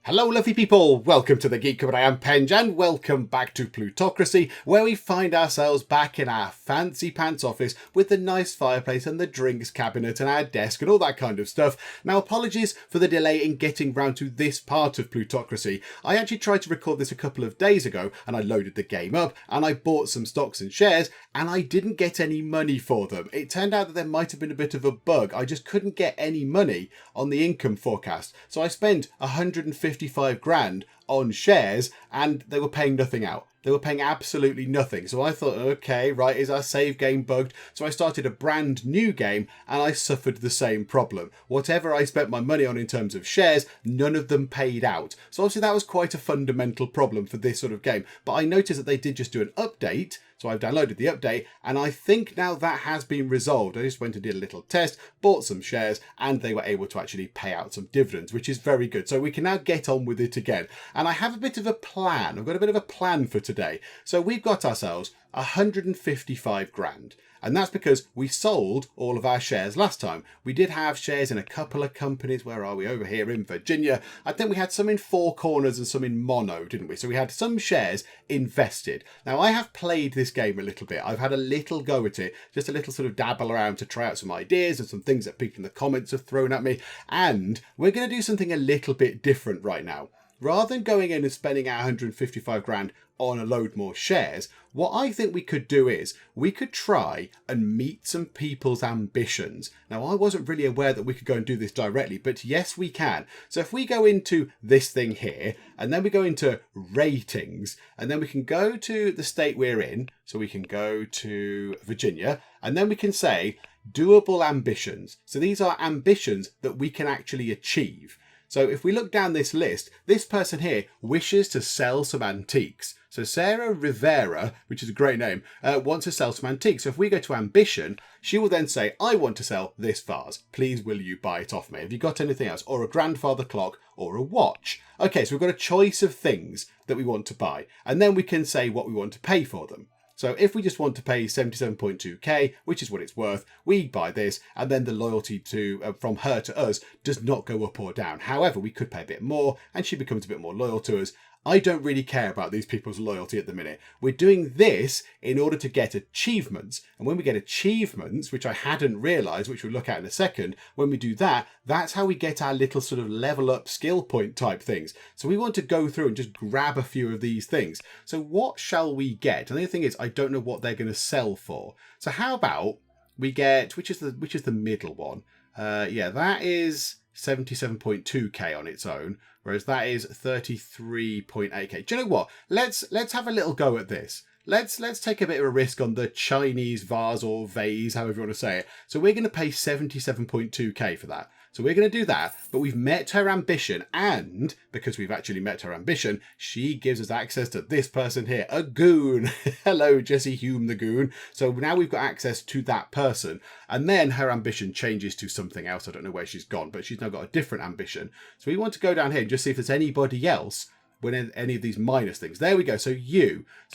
Hello lovely people, welcome to the Geek, but I am Penge, and welcome back to Plutocracy, where we find ourselves back in our fancy pants office with the nice fireplace and the drinks cabinet and our desk and all that kind of stuff. Now apologies for the delay in getting round to this part of Plutocracy. I actually tried to record this a couple of days ago and I loaded the game up and I bought some stocks and shares and I didn't get any money for them. It turned out that there might have been a bit of a bug. I just couldn't get any money on the income forecast. So I spent 155 grand on shares and they were paying nothing out. They were paying absolutely nothing. So I thought, okay, right, is our save game bugged? So I started a brand new game and I suffered the same problem. Whatever I spent my money on in terms of shares, none of them paid out. So obviously that was quite a fundamental problem for this sort of game. But I noticed that they did just do an update. So I've downloaded the update and I think now that has been resolved. I just went and did a little test, bought some shares, and they were able to actually pay out some dividends, which is very good. So we can now get on with it again. And I have a bit of a plan. I've got a bit of a plan for today. So we've got ourselves 155 grand. And that's because we sold all of our shares last time. We did have shares in a couple of companies. Where are we? Over here in Virginia. I think we had some in Four Corners and some in Mono, didn't we? So we had some shares invested. Now, I have played this game a little bit. I've had a little go at it, just a little sort of dabble around to try out some ideas and some things that people in the comments have thrown at me. And we're going to do something a little bit different right now. Rather than going in and spending our 155 grand on a load more shares, what I think we could do is we could try and meet some people's ambitions. Now, I wasn't really aware that we could go and do this directly, but yes, we can. So if we go into this thing here, and then we go into ratings, and then we can go to the state we're in. So we can go to Virginia, and then we can say doable ambitions. So these are ambitions that we can actually achieve. So if we look down this list, this person here wishes to sell some antiques. So Sarah Rivera, which is a great name, wants to sell some antiques. So if we go to ambition, she will then say, I want to sell this vase. Please, will you buy it off me? Have you got anything else? Or a grandfather clock or a watch? Okay, so we've got a choice of things that we want to buy. And then we can say what we want to pay for them. So if we just want to pay 77.2k, which is what it's worth, we buy this, and then the loyalty to from her to us does not go up or down. However, we could pay a bit more, and she becomes a bit more loyal to us. I don't really care about these people's loyalty at the minute. We're doing this in order to get achievements. And when we get achievements, which I hadn't realised, which we'll look at in a second, when we do that, that's how we get our little sort of level up skill point type things. So we want to go through and just grab a few of these things. So what shall we get? And the other thing is, I don't know what they're going to sell for. So how about we get, which is the middle one? Yeah, that is 77.2k on its own, whereas that is 33.8k. Do you know what? Let's have a little go at this. Let's take a bit of a risk on the Chinese vase or vase, however you want to say it. So we're going to pay 77.2k for that. So we're going to do that, but we've met her ambition, and because we've actually met her ambition, she gives us access to this person here, a goon. Hello, Jesse Hume the goon. So now we've got access to that person, and then her ambition changes to something else. I don't know where she's gone, but she's now got a different ambition. So we want to go down here and just see if there's anybody else when any of these minus things. There we go. So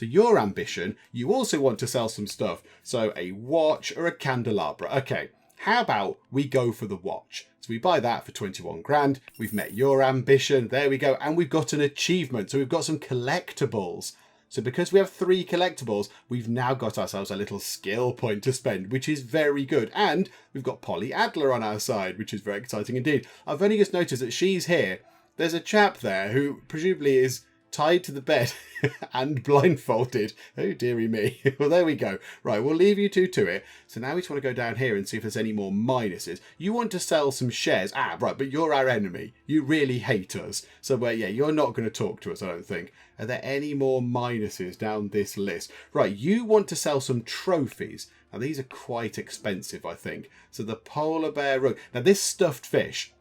your ambition, you also want to sell some stuff. So a watch or a candelabra. Okay, how about we go for the watch? So we buy that for 21 grand. We've met your ambition. There we go. And we've got an achievement. So we've got some collectibles. So because we have 3 collectibles, we've now got ourselves a little skill point to spend, which is very good. And we've got Polly Adler on our side, which is very exciting indeed. I've only just noticed that she's here. There's a chap there who presumably is tied to the bed and blindfolded. Oh, dearie me. Well, there we go. Right, we'll leave you two to it. So now we just want to go down here and see if there's any more minuses. You want to sell some shares. Ah, right, but you're our enemy. You really hate us. So, yeah, you're not going to talk to us, I don't think. Are there any more minuses down this list? Right, you want to sell some trophies. Now, these are quite expensive, I think. So the polar bear rug. Now, this stuffed fish,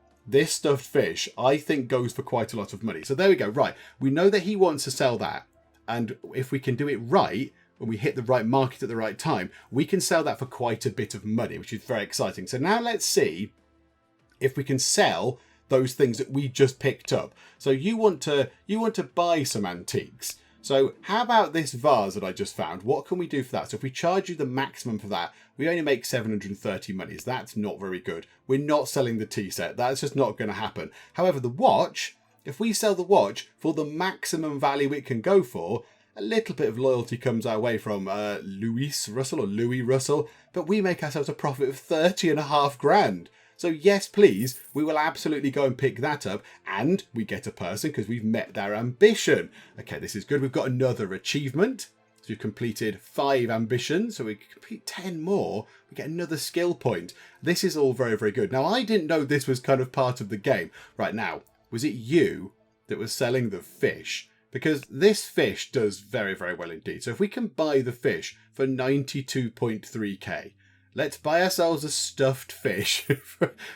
I think goes for quite a lot of money. So there we go. Right. We know that he wants to sell that. And if we can do it right, when we hit the right market at the right time, we can sell that for quite a bit of money, which is very exciting. So now let's see if we can sell those things that we just picked up. So you want to buy some antiques. So how about this vase that I just found? What can we do for that? So if we charge you the maximum for that, we only make 730 monies. That's not very good. We're not selling the tea set. That's just not going to happen. However, the watch, If we sell the watch for the maximum value it can go for, a little bit of loyalty comes our way from Louis Russell, but we make ourselves a profit of 30.5 grand. So yes, please, we will absolutely go and pick that up, and we get a person because we've met their ambition. Okay, this is good. We've got another achievement. So we've completed 5 ambitions, so we complete 10 more. We get another skill point. This is all very, very good. Now, I didn't know this was kind of part of the game. Right now, was it you that was selling the fish? Because this fish does very, very well indeed. So if we can buy the fish for 92.3k, let's buy ourselves a stuffed fish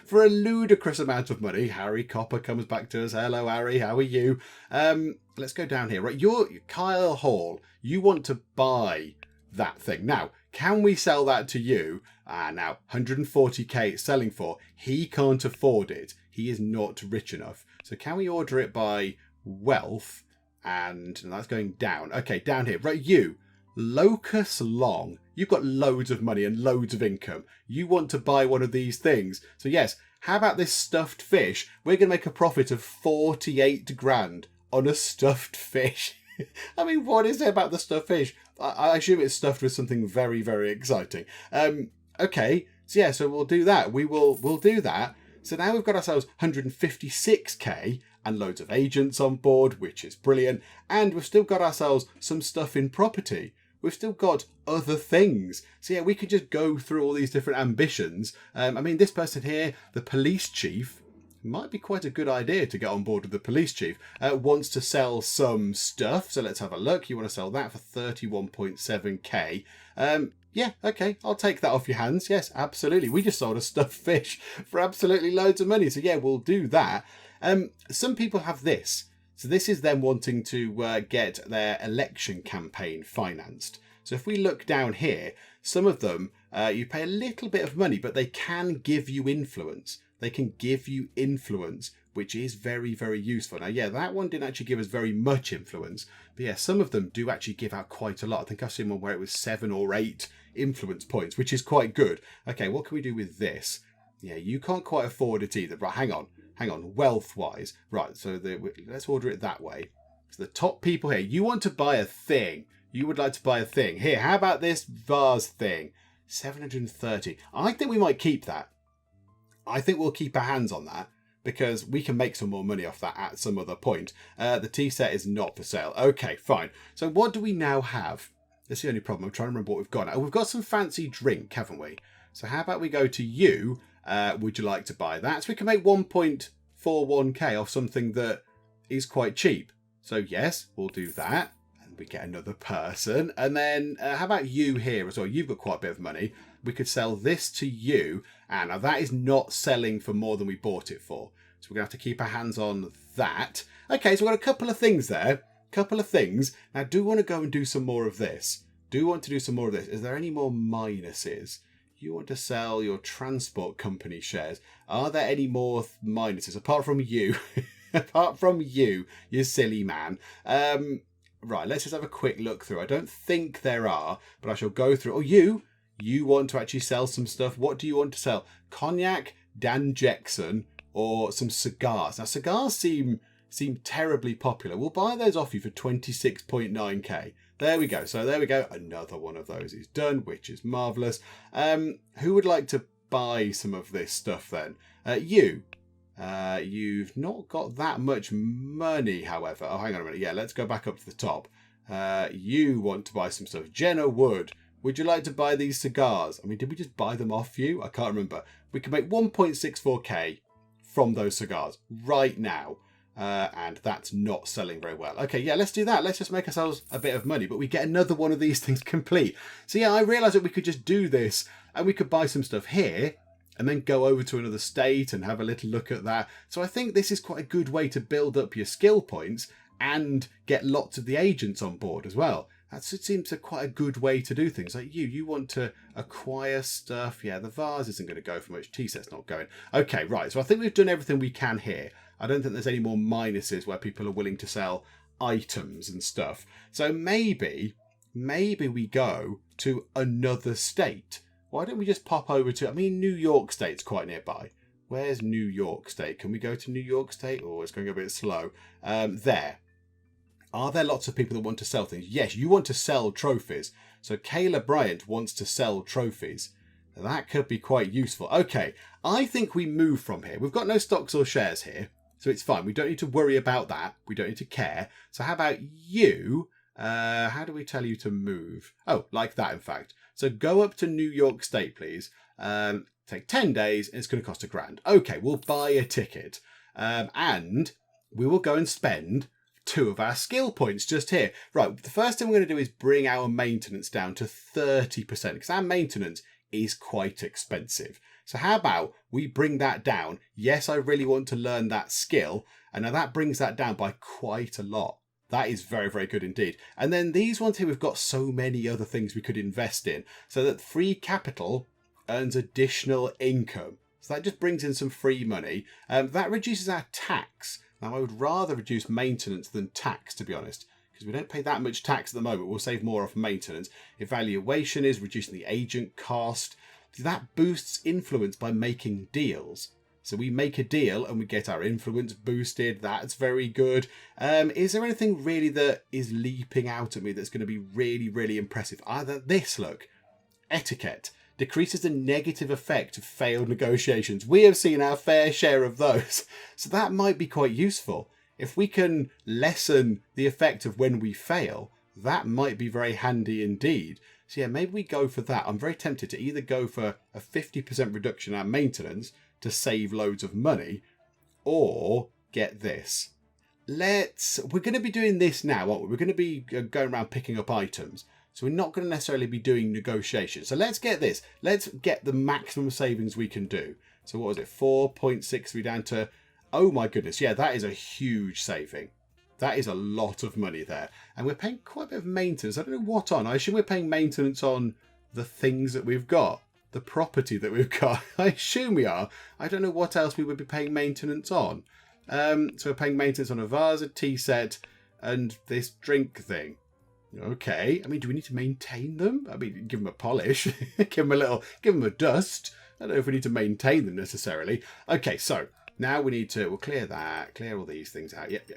for a ludicrous amount of money. Harry Copper comes back to us. Hello, Harry. How are you? Let's go down here. Right, you're Kyle Hall. You want to buy that thing. Now, can we sell that to you? Now, 140k it's selling for. He can't afford it. He is not rich enough. So can we order it by wealth? And that's going down. Okay, down here. Right, you. Locus Long. You've got loads of money and loads of income. You want to buy one of these things. So yes, how about this stuffed fish? We're going to make a profit of 48 grand on a stuffed fish. I mean, what is it about the stuffed fish? I assume it's stuffed with something very, very exciting. Okay, so yeah, so we'll do that. We'll do that. So now we've got ourselves 156k and loads of agents on board, which is brilliant. And we've still got ourselves some stuff in property. We've still got other things. So yeah, we could just go through all these different ambitions. I mean, this person here, the police chief, might be quite a good idea to get on board with the police chief. Wants to sell some stuff. So let's have a look. You want to sell that for 31.7k. Yeah, okay, I'll take that off your hands. Yes, absolutely. We just sold a stuffed fish for absolutely loads of money. So yeah, we'll do that. Some people have this. So this is them wanting to get their election campaign financed. So if we look down here, some of them, you pay a little bit of money, but they can give you influence. They can give you influence, which is very, very useful. Now, yeah, that one didn't actually give us very much influence. But yeah, some of them do actually give out quite a lot. I think I've seen one where it was 7 or 8 influence points, which is quite good. Okay, what can we do with this? Yeah, you can't quite afford it either. Right, hang on, wealth-wise. Right, so let's order it that way. So the top people here, you want to buy a thing. You would like to buy a thing. Here, how about this vase thing? 730. I think we might keep that. I think we'll keep our hands on that because we can make some more money off that at some other point. The tea set is not for sale. Okay, fine. So what do we now have? That's the only problem. I'm trying to remember what we've got now. We've got some fancy drink, haven't we? So how about we go to you? Would you like to buy that? So we can make 1.41k off something that is quite cheap. So yes, we'll do that. And we get another person. And then how about you here as well? You've got quite a bit of money. We could sell this to you. And now that is not selling for more than we bought it for. So we're going to have to keep our hands on that. Okay, so we've got a couple of things there. Couple of things. Now, do want to go and do some more of this. Do want to do some more of this. Is there any more minuses? You want to sell your transport company shares. Are there any more minuses apart from you? Apart from you silly man. Right, let's just have a quick look through. I don't think there are, but I shall go through. Oh, you want to actually sell some stuff. What do you want to sell? Cognac, Dan Jackson, or some cigars. Now, cigars seem terribly popular. We'll buy those off you for 26.9k. There we go. So there we go. Another one of those is done, which is marvellous. Who would like to buy some of this stuff then? You. You've not got that much money, however. Oh, hang on a minute. Yeah, let's go back up to the top. You want to buy some stuff. Jenna Wood. Would you like to buy these cigars? I mean, did we just buy them off you? I can't remember. We can make 1.64k from those cigars right now. And that's not selling very well. Okay, yeah, let's do that. Let's just make ourselves a bit of money, but we get another one of these things complete. So yeah, I realised that we could just do this and we could buy some stuff here and then go over to another state and have a little look at that. So I think this is quite a good way to build up your skill points and get lots of the agents on board as well. It seems quite a good way to do things. Like you want to acquire stuff. Yeah, the vase isn't going to go for much. Tea set's not going. Okay, right. So I think we've done everything we can here. I don't think there's any more minuses where people are willing to sell items and stuff. So maybe we go to another state. Why don't we just pop over to, I mean, New York State's quite nearby. Where's New York State? Can we go to New York State? Oh, it's going a bit slow. There. Are there lots of people that want to sell things? Yes, you want to sell trophies. So Kayla Bryant wants to sell trophies. That could be quite useful. Okay, I think we move from here. We've got no stocks or shares here, so it's fine. We don't need to worry about that. We don't need to care. So how about you? How do we tell you to move? Oh, like that, in fact. So go up to New York State, please. Take 10 days, and it's going to cost $1,000. Okay, we'll buy a ticket. And we will go and spend 2 of our skill points just here. Right, the first thing we're going to do is bring our maintenance down to 30%, because our maintenance is quite expensive. So how about we bring that down? Yes, I really want to learn that skill, and now that brings that down by quite a lot. That is very, very good indeed. And then these ones here, we've got so many other things we could invest in, so that free capital earns additional income. So that just brings in some free money. That reduces our tax. Now, I would rather reduce maintenance than tax, to be honest, because we don't pay that much tax at the moment. We'll save more off maintenance. Evaluation is reducing the agent cost. That boosts influence by making deals. So we make a deal and we get our influence boosted. That's very good. Is there anything really that is leaping out at me that's going to be really, really impressive? Either this, look, etiquette. Decreases the negative effect of failed negotiations. We have seen our fair share of those. So that might be quite useful. If we can lessen the effect of when we fail, that might be very handy indeed. So yeah, maybe we go for that. I'm very tempted to either go for a 50% reduction in our maintenance to save loads of money, or get this. We're going to be doing this now, aren't we? We're going to be going around picking up items. So we're not going to necessarily be doing negotiations. So let's get this. Let's get the maximum savings we can do. So what was it? 4.63 down to... Oh my goodness. Yeah, that is a huge saving. That is a lot of money there. And we're paying quite a bit of maintenance. I don't know what on. I assume we're paying maintenance on the things that we've got. The property that we've got. I assume we are. I don't know what else we would be paying maintenance on. So we're paying maintenance on a vase, a tea set, and this drink thing. Okay. I mean, do we need to maintain them? I mean, give them a polish, give them a dust. I don't know if we need to maintain them necessarily. Okay, so now we need to, we'll clear that, clear all these things out. Yep.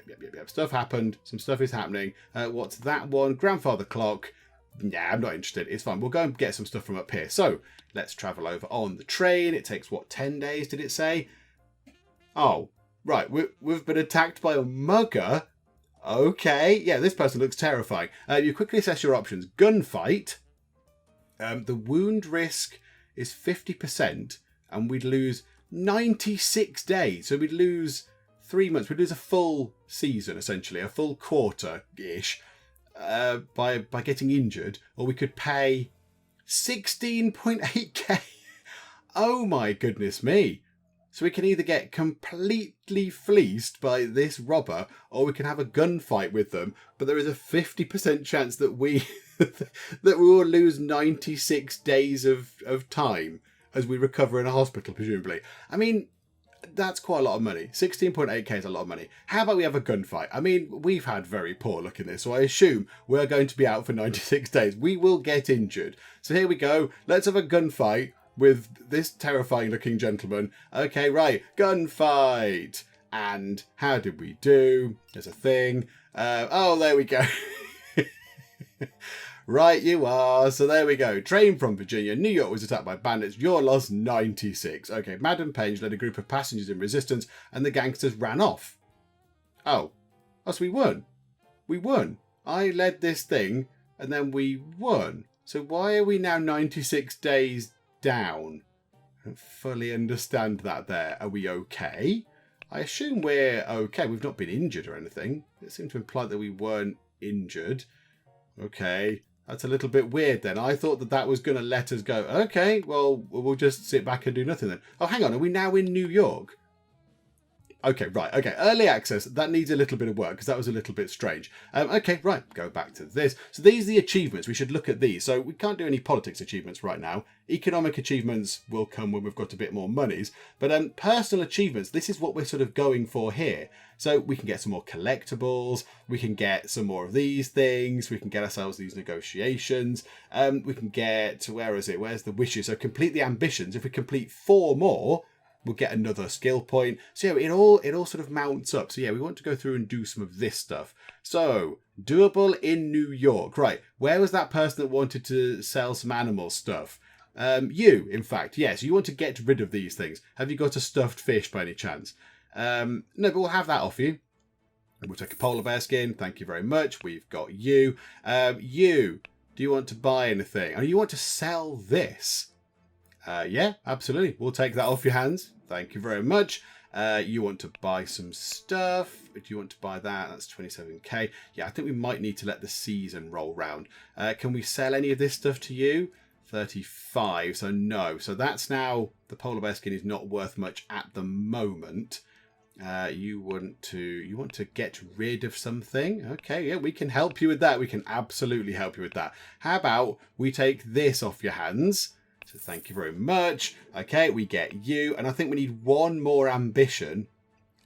Stuff happened. Some stuff is happening. What's that one? Grandfather clock. Yeah, I'm not interested. It's fine. We'll go and get some stuff from up here. So let's travel over on the train. It takes, what, 10 days, did it say? Oh, right. We've been attacked by a mugger. Okay, yeah, this person looks terrifying. You quickly assess your options. Gunfight. The wound risk is 50%, and we'd lose 96 days. So we'd lose 3 months. We'd lose a full season, essentially, a full quarter-ish, by getting injured. Or we could pay 16.8k. Oh my goodness me. So we can either get completely fleeced by this robber, or we can have a gunfight with them. But there is a 50% chance that we will lose 96 days of time as we recover in a hospital, presumably. I mean, that's quite a lot of money. 16.8k is a lot of money. How about we have a gunfight? I mean, we've had very poor luck in this, so I assume we're going to be out for 96 days. We will get injured. So here we go. Let's have a gunfight with this terrifying looking gentleman. Okay, right, gunfight. And how did we do? There's a thing. Oh, there we go. Right, you are. So there we go. Train from Virginia. New York was attacked by bandits. Your loss 96. Okay, Madam Penge led a group of passengers in resistance and the gangsters ran off. Oh, so we won. We won. I led this thing and then we won. So why are we now 96 days down? I don't fully understand that there. Are we okay? I assume we're okay. We've not been injured or anything. It seemed to imply that we weren't injured. Okay. That's a little bit weird then. I thought that was going to let us go. Okay, well, we'll just sit back and do nothing then. Oh, hang on. Are we now in New York? Okay, right. Okay, early access. That needs a little bit of work because that was a little bit strange. Okay, right. Go back to this. So these are the achievements. We should look at these. So we can't do any politics achievements right now. Economic achievements will come when we've got a bit more monies. But personal achievements, this is what we're sort of going for here. So we can get some more collectibles. We can get some more of these things. We can get ourselves these negotiations. We can get, where is it? Where's the wishes? So complete the ambitions. If we complete 4 more, we'll get another skill point. So yeah, it all sort of mounts up. So yeah, we want to go through and do some of this stuff. So doable in New York. Right, where was that person that wanted to sell some animal stuff? You, in fact. Yes, you want to get rid of these things. Have you got a stuffed fish by any chance? No, but we'll have that off you. We'll take a polar bear skin. Thank you very much. We've got you. You, do you want to buy anything? Oh, you want to sell this? Yeah, absolutely. We'll take that off your hands. Thank you very much. You want to buy some stuff. Do you want to buy that? That's 27k. Yeah, I think we might need to let the season roll round. Can we sell any of this stuff to you? 35, so no. So that's now, the polar bear skin is not worth much at the moment. You want to get rid of something. Okay, yeah, we can help you with that. We can absolutely help you with that. How about we take this off your hands? So thank you very much. Okay, we get you, and I think we need one more ambition,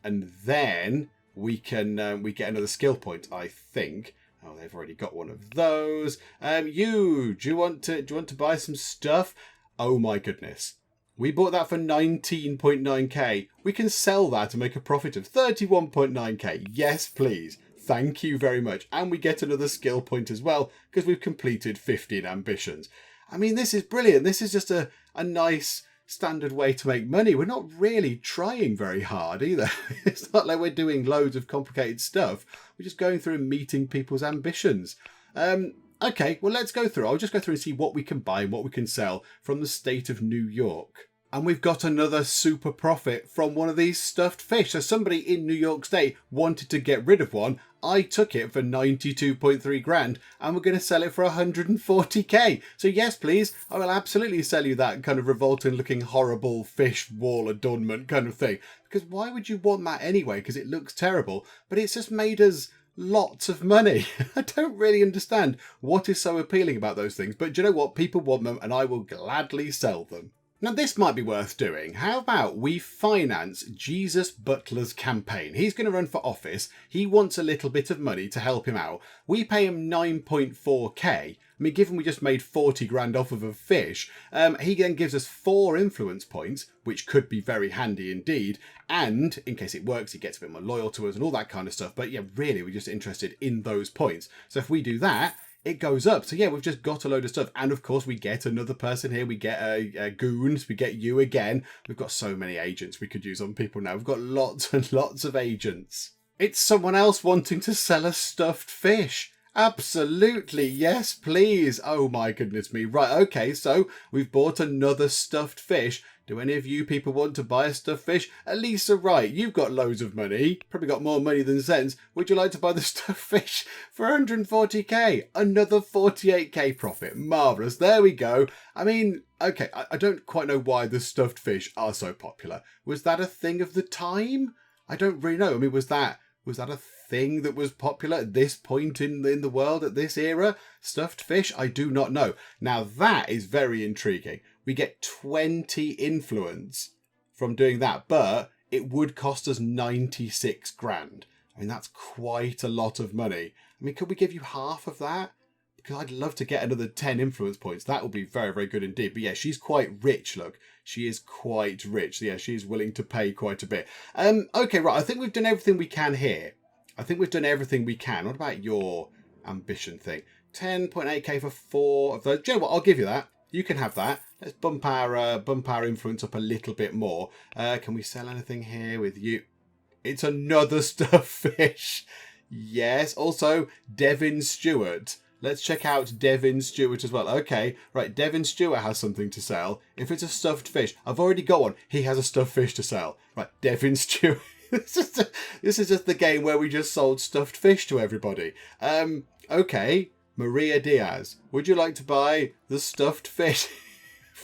and then we can we get another skill point, I think. Oh, they've already got one of those. Do you want to buy some stuff? Oh my goodness. We bought that for 19.9k. We can sell that and make a profit of 31.9k. Yes, please. Thank you very much. And we get another skill point as well because we've completed 15 ambitions. I mean, this is brilliant. This is just a nice standard way to make money. We're not really trying very hard either. It's not like we're doing loads of complicated stuff. We're just going through and meeting people's ambitions. Okay, well, let's go through. I'll just go through and see what we can buy and what we can sell from the state of New York. And we've got another super profit from one of these stuffed fish. So somebody in New York State wanted to get rid of one. I took it for 92.3 grand and we're going to sell it for 140k. So yes, please, I will absolutely sell you that kind of revolting looking horrible fish wall adornment kind of thing. Because why would you want that anyway? Because it looks terrible, but it's just made us lots of money. I don't really understand what is so appealing about those things, but do you know what? People want them and I will gladly sell them. Now this might be worth doing. How about we finance Jesus Butler's campaign? He's going to run for office. He wants a little bit of money to help him out. We pay him 9.4k. I mean, given we just made 40 grand off of a fish, he then gives us 4 influence points, which could be very handy indeed. And in case it works, he gets a bit more loyal to us and all that kind of stuff. But yeah, really, we're just interested in those points. So if we do that, it goes up. So yeah, we've just got a load of stuff. And of course, we get another person here. We get a goons. We get you again. We've got so many agents we could use on people now. We've got lots and lots of agents. It's someone else wanting to sell a stuffed fish. Absolutely. Yes, please. Oh my goodness me. Right. Okay. So we've bought another stuffed fish. Do any of you people want to buy a stuffed fish? Elisa, right, you've got loads of money. Probably got more money than sense. Would you like to buy the stuffed fish for 140k? Another 48k profit. Marvellous. There we go. I mean, okay, I don't quite know why the stuffed fish are so popular. Was that a thing of the time? I don't really know. I mean, was that a thing that was popular at this point in the world, at this era? Stuffed fish? I do not know. Now that is very intriguing. We get 20 influence from doing that, but it would cost us 96 grand. I mean, that's quite a lot of money. I mean, could we give you half of that? Because I'd love to get another 10 influence points. That would be very, very good indeed. But yeah, she's quite rich, look. She is quite rich. Yeah, she's willing to pay quite a bit. Okay, right. I think we've done everything we can here. I think we've done everything we can. What about your ambition thing? 10.8k for 4 of those. Do you know what? I'll give you that. You can have that. Let's bump our influence up a little bit more. Can we sell anything here with you? It's another stuffed fish. Yes. Also, Devin Stewart. Let's check out Devin Stewart as well. Okay, right. Devin Stewart has something to sell. If it's a stuffed fish, I've already got one. He has a stuffed fish to sell. Right, Devin Stewart. This is just the game where we just sold stuffed fish to everybody. Okay. Maria Diaz, would you like to buy the stuffed fish?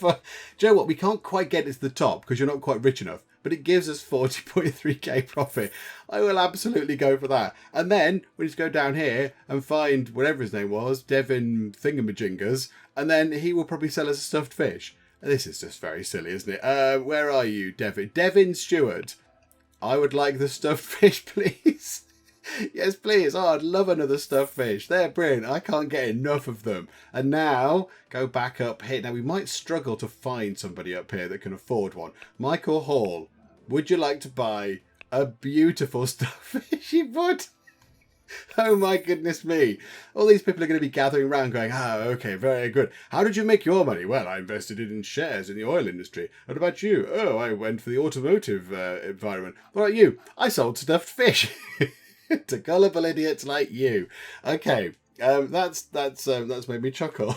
Do you know what? We can't quite get it to the top because you're not quite rich enough, but it gives us 40.3k profit. I will absolutely go for that. And then we just go down here and find whatever his name was, Devin Thingamajingers, and then he will probably sell us a stuffed fish. This is just very silly, isn't it? Where are you, Devin? Devin Stewart. I would like the stuffed fish, please. Yes, please. Oh, I'd love another stuffed fish. They're brilliant. I can't get enough of them. And now, go back up here. Now, we might struggle to find somebody up here that can afford one. Michael Hall, would you like to buy a beautiful stuffed fish? You would? Oh my goodness me. All these people are going to be gathering around going, okay, very good. How did you make your money? Well, I invested it in shares in the oil industry. What about you? Oh, I went for the automotive environment. What about you? I sold stuffed fish to gullible idiots like you. Okay, that's made me chuckle.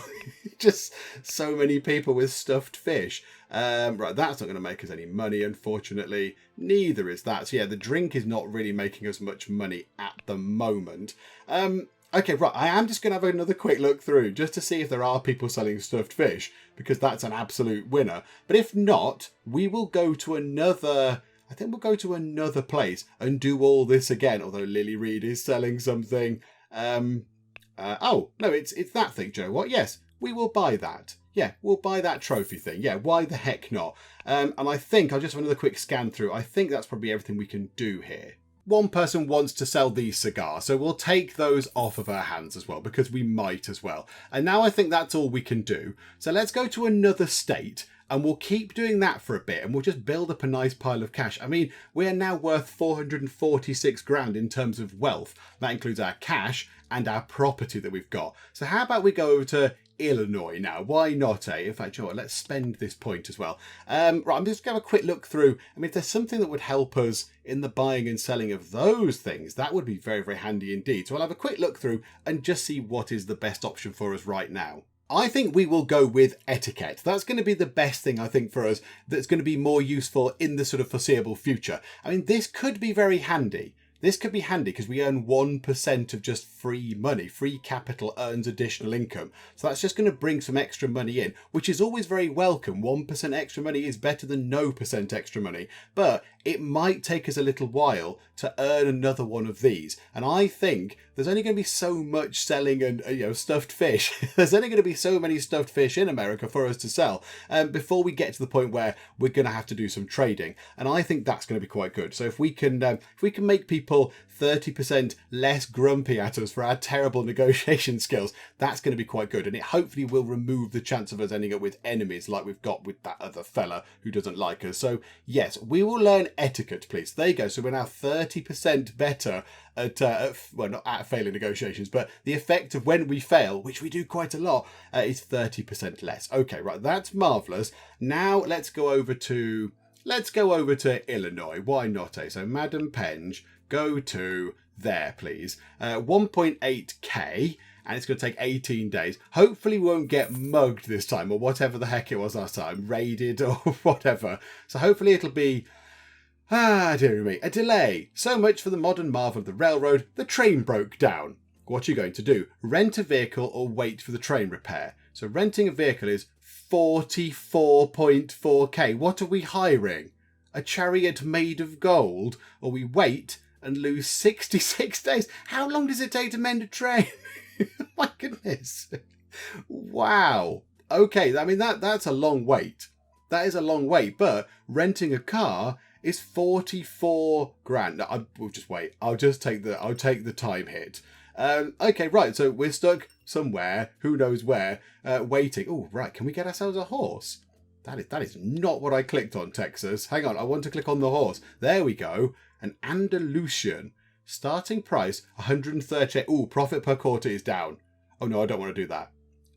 Just so many people with stuffed fish. Right, that's not going to make us any money, unfortunately. Neither is that. So yeah, the drink is not really making us much money at the moment. Okay, right, I am just going to have another quick look through just to see if there are people selling stuffed fish, because that's an absolute winner. But if not, we will go to another... I think we'll go to another place and do all this again, although Lily Reed is selling something. Oh, no, it's that thing, Joe. What? Yes, we will buy that. Yeah, we'll buy that trophy thing. Yeah, why the heck not? And I think, I'll just have another quick scan through. I think that's probably everything we can do here. One person wants to sell these cigars, so we'll take those off of our hands as well, because we might as well. And now I think that's all we can do. So let's go to another state, and we'll keep doing that for a bit, and we'll just build up a nice pile of cash. I mean, we're now worth 446 grand in terms of wealth. That includes our cash and our property that we've got. So how about we go over to Illinois now? Why not, eh? In fact, you know what, let's spend this point as well. Right, I'm just going to have a quick look through. I mean, if there's something that would help us in the buying and selling of those things, that would be very, very handy indeed. So I'll have a quick look through and just see what is the best option for us right now. I think we will go with etiquette. That's going to be the best thing, I think, for us, that's going to be more useful in the sort of foreseeable future. I mean, this could be very handy. This could be handy because we earn 1% of just free money. Free capital earns additional income. So that's just going to bring some extra money in, which is always very welcome. 1% extra money is better than no percent extra money. But it might take us a little while to earn another one of these. And I think there's only going to be so much selling and stuffed fish. There's only going to be so many stuffed fish in America for us to sell before we get to the point where we're going to have to do some trading. And I think that's going to be quite good. So if we can make people 30% less grumpy at us for our terrible negotiation skills, that's going to be quite good. And it hopefully will remove the chance of us ending up with enemies like we've got with that other fella who doesn't like us. So yes, we will learn etiquette, please. There you go. So we're now 30% better at, well, not at failing negotiations, but the effect of when we fail, which we do quite a lot, is 30% less. Okay, right. That's marvellous. Now let's go over to Illinois. Why not, eh? So Madam Penge, go to there, please. 1.8k, and it's going to take 18 days. Hopefully we won't get mugged this time, or whatever the heck it was last time, raided or whatever. So hopefully it'll be, dear me, a delay. So much for the modern marvel of the railroad. The train broke down. What are you going to do? Rent a vehicle or wait for the train repair? So renting a vehicle is 44.4k. What are we hiring? A chariot made of gold? Or we wait and lose 66 days? How long does it take to mend a train? My goodness. Wow. Okay, I mean, that's a long wait. That is a long wait, but renting a car is 44 grand. No, we'll just wait. I'll take the time hit. Okay, right. So we're stuck somewhere, who knows where, waiting. Oh, right. Can we get ourselves a horse? That is not what I clicked on, Texas. Hang on. I want to click on the horse. There we go. An Andalusian. Starting price 138. Oh, profit per quarter is down. Oh no, I don't want to do that.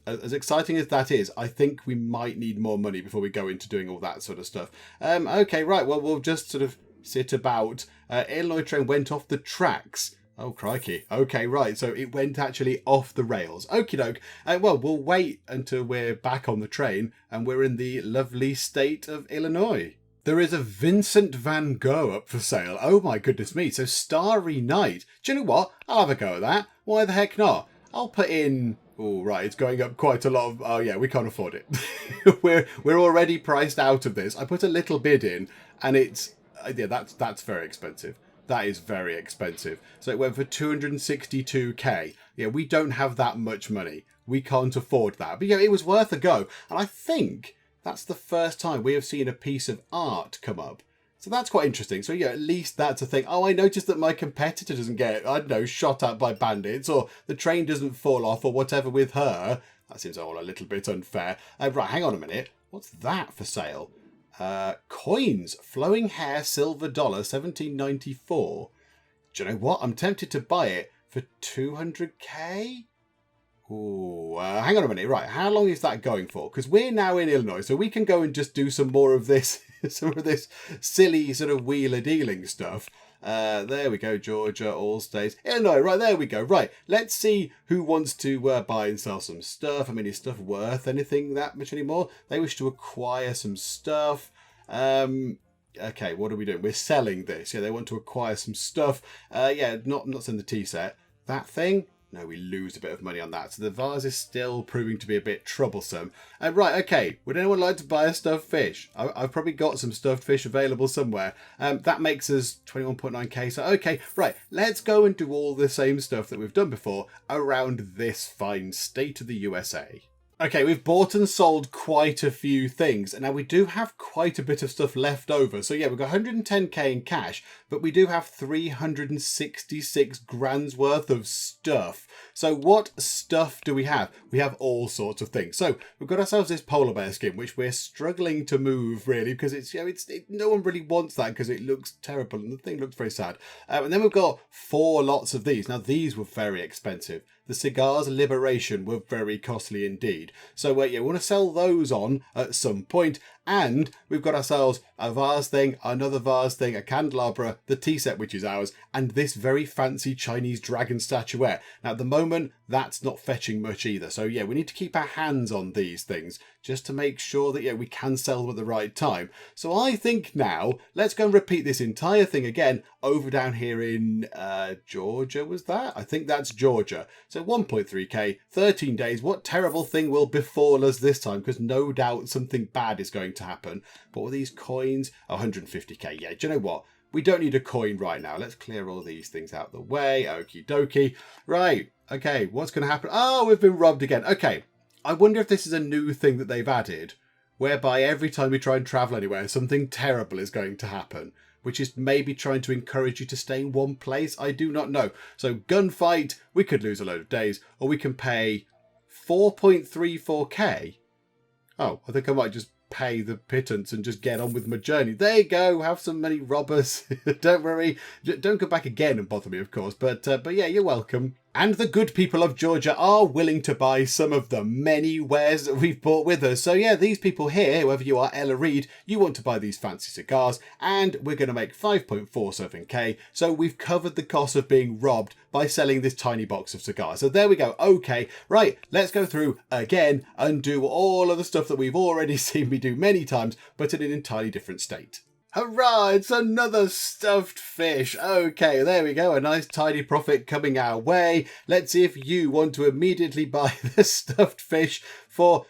As exciting as that is, I think we might need more money before we go into doing all that sort of stuff. Okay, right. Well, we'll just sort of sit about. Illinois train went off the tracks. Oh, crikey. Okay, right. So it went actually off the rails. Okie doke. Well, we'll wait until we're back on the train and we're in the lovely state of Illinois. There is a Vincent van Gogh up for sale. Oh, my goodness me. So Starry Night. Do you know what? I'll have a go at that. Why the heck not? I'll put in... Oh, right. It's going up quite a lot of... Oh, yeah, we can't afford it. We're already priced out of this. I put a little bid in and it's... Yeah, that's very expensive. That is very expensive. So it went for 262k. Yeah, we don't have that much money. We can't afford that. But yeah, it was worth a go. And I think that's the first time we have seen a piece of art come up So that's quite interesting. So yeah, at least that's a thing. Oh, I noticed that my competitor doesn't get, I don't know, shot at by bandits, or the train doesn't fall off, or whatever with her. That seems all a little bit unfair. Right, hang on a minute. What's that for sale? Coins. Flowing hair, silver dollar, 1794. Do you know what? I'm tempted to buy it for 200k? Ooh, hang on a minute. Right, how long is that going for? Because we're now in Illinois, so we can go and just do some more of this, some of this silly sort of wheeler dealing stuff. There we go, Georgia, all states. Illinois, right, there we go. Right, let's see who wants to buy and sell some stuff. I mean, is stuff worth anything that much anymore? They wish to acquire some stuff. Okay, what are we doing? We're selling this. Yeah, they want to acquire some stuff. Yeah, not in the tea set. That thing? No, we lose a bit of money on that. So the vase is still proving to be a bit troublesome. Right, okay. Would anyone like to buy a stuffed fish? I've probably got some stuffed fish available somewhere. That makes us 21.9k. So, okay, right. Let's go and do all the same stuff that we've done before around this fine state of the USA. Okay, we've bought and sold quite a few things, and now we do have quite a bit of stuff left over. So yeah, we've got 110k in cash, but we do have 366 grand's worth of stuff. So what stuff do we have? We have all sorts of things. So we've got ourselves this polar bear skin, which we're struggling to move really, because it's, you know, no one really wants that because it looks terrible and the thing looks very sad. And then we've got 4 lots of these. Now these were very expensive. The cigars Liberation were very costly indeed. So yeah, we want to sell those on at some point. And we've got ourselves a vase thing, another vase thing, a candelabra, the tea set, which is ours, and this very fancy Chinese dragon statuette. Now, at the moment, that's not fetching much either. So yeah, we need to keep our hands on these things just to make sure that, yeah, we can sell them at the right time. So I think now, let's go and repeat this entire thing again over down here in Georgia, was that? I think that's Georgia. So 1.3k, 13 days. What terrible thing will befall us this time? Because no doubt something bad is going to happen. But with these coins, 150k. Yeah, do you know what? We don't need a coin right now. Let's clear all these things out the way. Okie dokie. Right. Okay, what's going to happen? Oh, we've been robbed again. Okay. I wonder if this is a new thing that they've added, whereby every time we try and travel anywhere, something terrible is going to happen, which is maybe trying to encourage you to stay in one place. I do not know. So gunfight, we could lose a load of days, or we can pay 4.34k. Oh, I think I might just pay the pittance and just get on with my journey. There you go. Have some money, robbers. Don't worry. Don't come back again and bother me, of course. But yeah, you're welcome. And the good people of Georgia are willing to buy some of the many wares that we've brought with us. So yeah, these people here, whoever you are, Ella Reed, you want to buy these fancy cigars, and we're going to make 5.47k. So we've covered the cost of being robbed by selling this tiny box of cigars. So there we go. Okay, right, let's go through again and do all of the stuff that we've already seen me do many times, but in an entirely different state. Hurrah, it's another stuffed fish. Okay, there we go. A nice tidy profit coming our way. Let's see if you want to immediately buy the stuffed fish for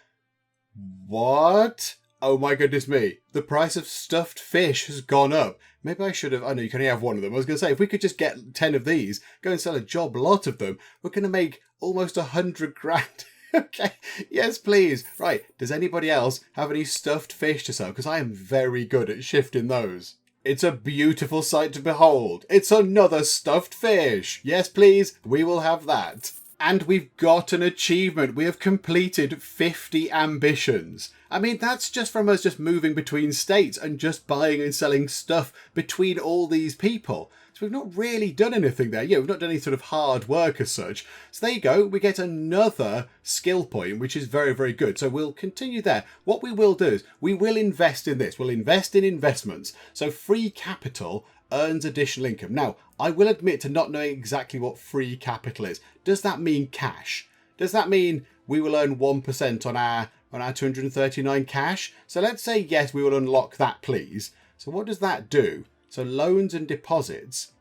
what? Oh my goodness me. The price of stuffed fish has gone up. Maybe I should have, I know you can only have one of them. I was going to say, if we could just get 10 of these, go and sell a job lot of them, we're going to make almost 100 grand. Okay, yes, please. Right, does anybody else have any stuffed fish to sell? Because I am very good at shifting those. It's a beautiful sight to behold. It's another stuffed fish. Yes, please, we will have that. And we've got an achievement. We have completed 50 ambitions. I mean, that's just from us just moving between states and just buying and selling stuff between all these people. So we've not really done anything there. Yeah, we've not done any sort of hard work as such. So there you go. We get another skill point, which is very, very good. So we'll continue there. What we will do is we will invest in this. We'll invest in investments. So free capital earns additional income. Now, I will admit to not knowing exactly what free capital is. Does that mean cash? Does that mean we will earn 1% on our 239 cash? So let's say yes, we will unlock that, please. So what does that do? So loans and deposits.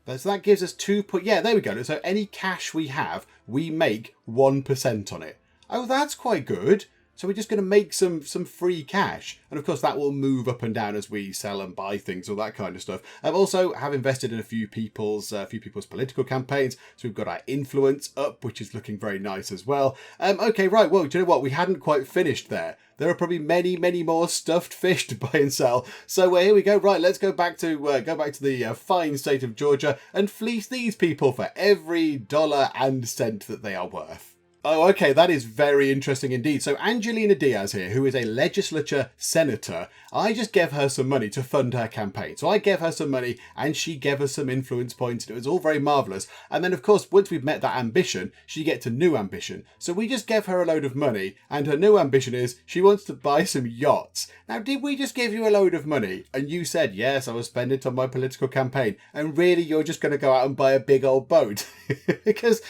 So that gives us yeah, there we go. So any cash we have, we make 1% on it. Oh, that's quite good. So we're just going to make some free cash. And of course, that will move up and down as we sell and buy things, all that kind of stuff. I've also have invested in a few people's political campaigns. So we've got our influence up, which is looking very nice as well. Okay, right. Well, do you know what? We hadn't quite finished there. There are probably many, many more stuffed fish to buy and sell. So here we go. Right, let's go back to the fine state of Georgia and fleece these people for every dollar and cent that they are worth. Oh, okay, that is very interesting indeed. So Angelina Diaz here, who is a legislature senator, I just gave her some money to fund her campaign. So I gave her some money and she gave us some influence points. And it was all very marvellous. And then, of course, once we've met that ambition, she gets a new ambition. So we just gave her a load of money and her new ambition is she wants to buy some yachts. Now, did we just give you a load of money? And you said, yes, I will spend it on my political campaign. And really, you're just going to go out and buy a big old boat? because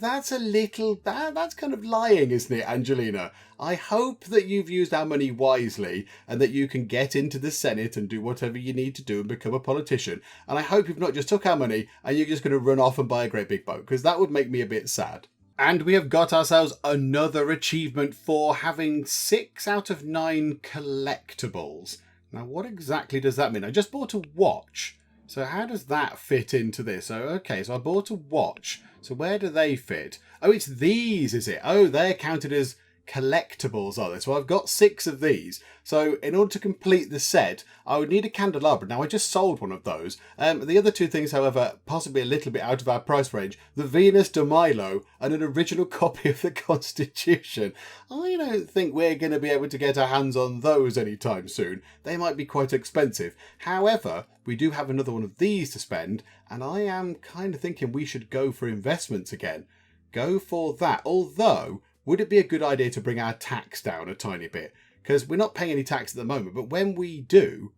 that's a little... That's kind of lying, isn't it, Angelina? I hope that you've used our money wisely and that you can get into the Senate and do whatever you need to do and become a politician. And I hope you've not just took our money and you're just going to run off and buy a great big boat, because that would make me a bit sad. And we have got ourselves another achievement for having 6 out of 9 collectibles. Now, what exactly does that mean? I just bought a watch. So how does that fit into this? So, okay, so I bought a watch. So where do they fit? Oh, it's these, is it? Oh, they're counted as collectibles, are they? So I've got 6 of these. So in order to complete the set, I would need a candelabra. Now, I just sold one of those. The other 2 things, however, possibly a little bit out of our price range. The Venus de Milo and an original copy of the Constitution. I don't think we're going to be able to get our hands on those anytime soon. They might be quite expensive. However, we do have another one of these to spend, and I am kind of thinking we should go for investments again. Go for that. Although, would it be a good idea to bring our tax down a tiny bit? Because we're not paying any tax at the moment, but when we do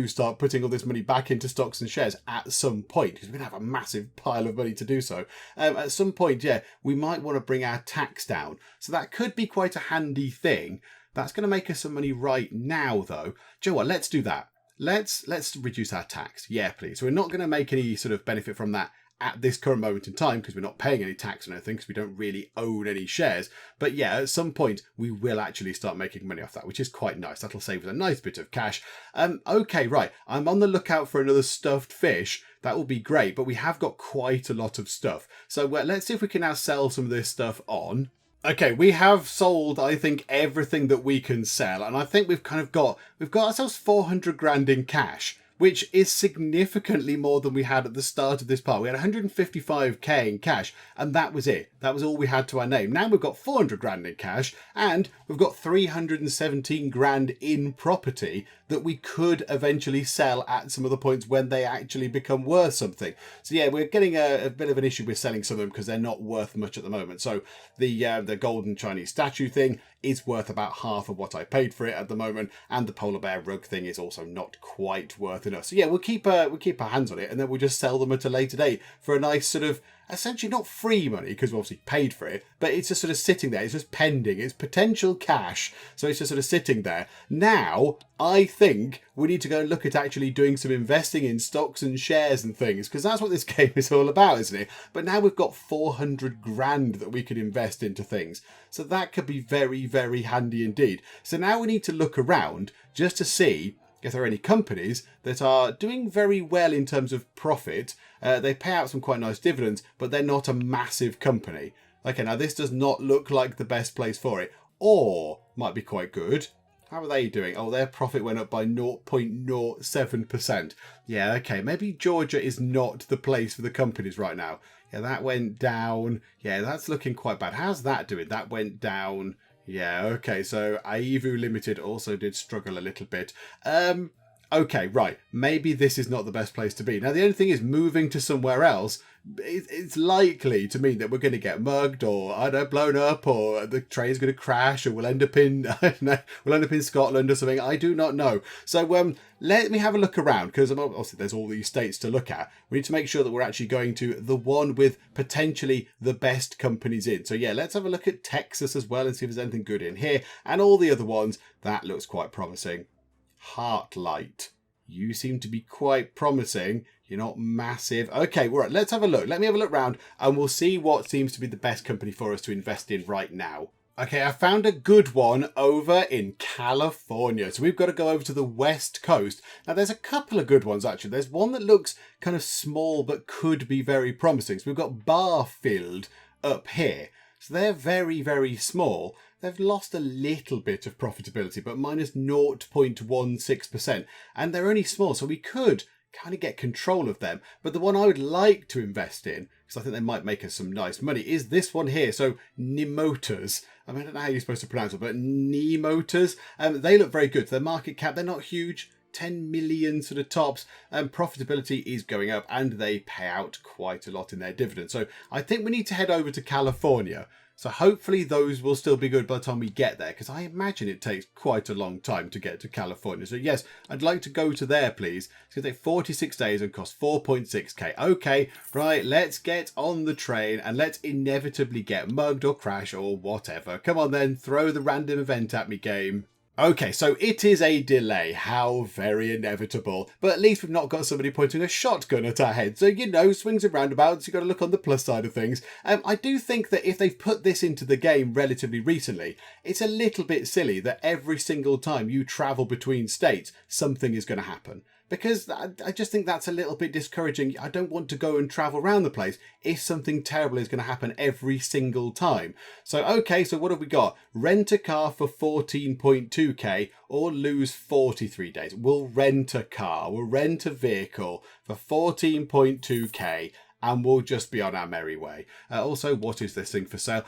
start putting all this money back into stocks and shares at some point, because we're going to have a massive pile of money to do so, at some point, yeah, we might want to bring our tax down. So that could be quite a handy thing. That's going to make us some money right now, though. Do you know what? Let's do that. Let's reduce our tax. Yeah, please. So we're not going to make any sort of benefit from that at this current moment in time, because we're not paying any tax on anything, because we don't really own any shares. But yeah, at some point we will actually start making money off that, which is quite nice. That'll save us a nice bit of cash. Okay, right. I'm on the lookout for another stuffed fish. That will be great, but we have got quite a lot of stuff. So let's see if we can now sell some of this stuff on. Okay, we have sold, I think, everything that we can sell, and I think we've got ourselves 400 grand in cash, which is significantly more than we had at the start of this part. We had 155k in cash, and that was it. That was all we had to our name. Now we've got 400 grand in cash, and we've got 317 grand in property that we could eventually sell at some of the points when they actually become worth something. So yeah, we're getting a bit of an issue with selling some of them because they're not worth much at the moment. So the golden Chinese statue thing is worth about half of what I paid for it at the moment, and the polar bear rug thing is also not quite worth enough. So yeah, we'll keep our hands on it, and then we'll just sell them at a later date for a nice sort of, essentially not free money, because we obviously paid for it, but it's just sort of sitting there. It's just pending. It's potential cash. So it's just sort of sitting there. Now, I think we need to go and look at actually doing some investing in stocks and shares and things, because that's what this game is all about, isn't it? But now we've got 400 grand that we could invest into things. So that could be very, very handy indeed. So now we need to look around just to see if there are any companies that are doing very well in terms of profit. They pay out some quite nice dividends, but they're not a massive company. Okay, now this does not look like the best place for it. Or, might be quite good. How are they doing? Oh, their profit went up by 0.07%. Yeah, okay, maybe Georgia is not the place for the companies right now. Yeah, that went down. Yeah, that's looking quite bad. How's that doing? That went down. Yeah, okay, so Aivu Limited also did struggle a little bit. Okay, right, maybe this is not the best place to be. Now, the only thing is, moving to somewhere else, it's likely to mean that we're going to get mugged, or, I don't know, blown up, or the train's going to crash, or we'll end up in, I don't know, we'll end up in Scotland or something. I do not know. So let me have a look around, because obviously there's all these states to look at. We need to make sure that we're actually going to the one with potentially the best companies in. So yeah, let's have a look at Texas as well and see if there's anything good in here. And all the other ones, that looks quite promising. Heartlight. You seem to be quite promising. You're not massive. Okay, all right, let's have a look. Let me have a look round and we'll see what seems to be the best company for us to invest in right now. Okay, I found a good one over in California. So we've got to go over to the West Coast. Now, there's a couple of good ones, actually. There's one that looks kind of small but could be very promising. So we've got Barfield up here. So they're very, very small. They've lost a little bit of profitability, but minus 0.16%. And they're only small, so we could kind of get control of them. But the one I would like to invest in, because I think they might make us some nice money, is this one here. So Nemotas. I mean, I don't know how you're supposed to pronounce it, but Nemotas. They look very good. Their market cap, they're not huge. 10 million sort of tops, and profitability is going up, and they pay out quite a lot in their dividends. So I think we need to head over to California. So hopefully those will still be good by the time we get there, because I imagine it takes quite a long time to get to California. So yes, I'd like to go to there, please. It's going to take 46 days and cost 4.6k. Okay, right, let's get on the train and let's inevitably get mugged or crash or whatever. Come on then, throw the random event at me, game. Okay, so it is a delay. How very inevitable. But at least we've not got somebody pointing a shotgun at our head. So, you know, swings and roundabouts, you've got to look on the plus side of things. I do think that if they've put this into the game relatively recently, it's a little bit silly that every single time you travel between states, something is going to happen. Because I just think that's a little bit discouraging. I don't want to go and travel around the place if something terrible is going to happen every single time. So, okay, so what have we got? Rent a car for 14.2k or lose 43 days. We'll rent a car. We'll rent a vehicle for 14.2k and we'll just be on our merry way. Also, what is this thing for sale?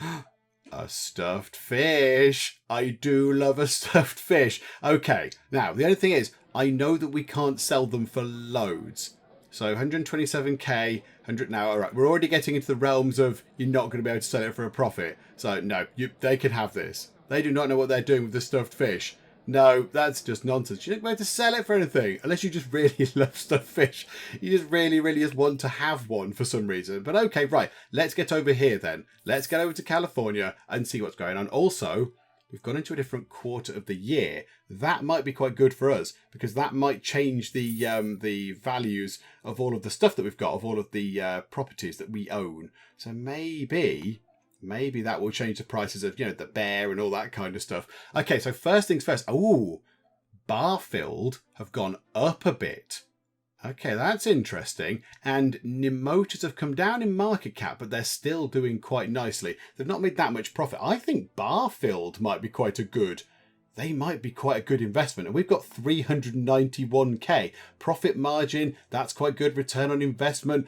A stuffed fish. I do love a stuffed fish. Okay, now the only thing is, I know that we can't sell them for loads. So 127k, 100 now. All right, we're already getting into the realms of you're not going to be able to sell it for a profit. So no, they can have this. They do not know what they're doing with the stuffed fish. No, that's just nonsense. You're not going to sell it for anything unless you just really love stuffed fish. You just really, really just want to have one for some reason. But okay, right. Let's get over here then. Let's get over to California and see what's going on. Also, we've gone into a different quarter of the year. That might be quite good for us because that might change the values of all of the stuff that we've got, of all of the properties that we own. So maybe that will change the prices of, you know, the bear and all that kind of stuff. Okay, so first things first. Oh, Barfield have gone up a bit. Okay, that's interesting. And Nemotas have come down in market cap, but they're still doing quite nicely. They've not made that much profit. I think Barfield might be quite a good... They might be quite a good investment. And we've got 391k. Profit margin, that's quite good. Return on investment.